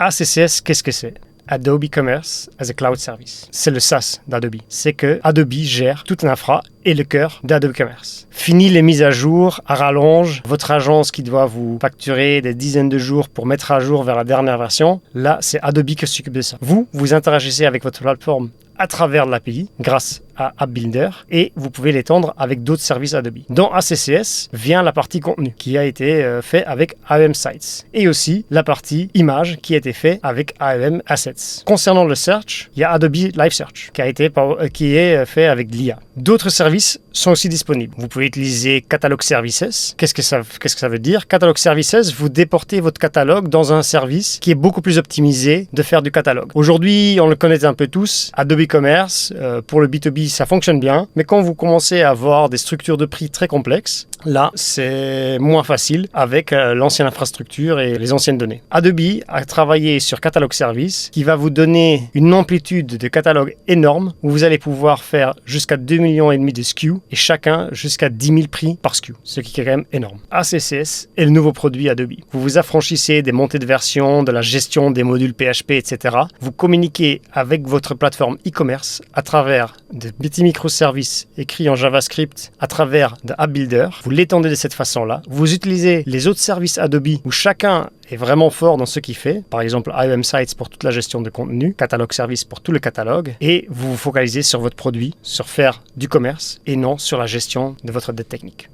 ACCS, qu'est-ce que c'est? Adobe Commerce as a Cloud Service. C'est le SaaS d'Adobe. C'est que Adobe gère toute l'infra et le cœur d'Adobe Commerce. Fini les mises à jour à rallonge, votre agence qui doit vous facturer des dizaines de jours pour mettre à jour vers la dernière version. Là, c'est Adobe qui s'occupe de ça. Vous interagissez avec votre plateforme à travers l'API grâce à App Builder et vous pouvez l'étendre avec d'autres services Adobe. Dans ACCS vient la partie contenu qui a été fait avec AEM Sites et aussi la partie image qui a été fait avec AEM Assets. Concernant le search, il y a Adobe Live Search qui est fait avec l'IA. D'autres services sont aussi disponibles. Vous pouvez utiliser Catalog Services. Qu'est-ce que ça veut dire? Catalog Services, vous déportez votre catalogue dans un service qui est beaucoup plus optimisé de faire du catalogue. Aujourd'hui, on le connaît un peu tous, Adobe Commerce, pour le B2B, ça fonctionne bien, mais quand vous commencez à avoir des structures de prix très complexes, là, c'est moins facile avec l'ancienne infrastructure et les anciennes données. Adobe a travaillé sur Catalog Service qui va vous donner une amplitude de catalogue énorme où vous allez pouvoir faire jusqu'à 2,5 millions de SKU et chacun jusqu'à 10 000 prix par SKU, ce qui est quand même énorme. ACCS est le nouveau produit Adobe. Vous vous affranchissez des montées de version, de la gestion des modules PHP, etc. Vous communiquez avec votre plateforme e-commerce à travers de petits microservices écrits en JavaScript, à travers de App Builder. Vous l'étendez de cette façon-là. Vous utilisez les autres services Adobe où chacun est vraiment fort dans ce qu'il fait. Par exemple, AEM Sites pour toute la gestion de contenu, Catalog Service pour tout le catalogue. Et vous vous focalisez sur votre produit, sur faire du commerce et non sur la gestion de votre dette technique.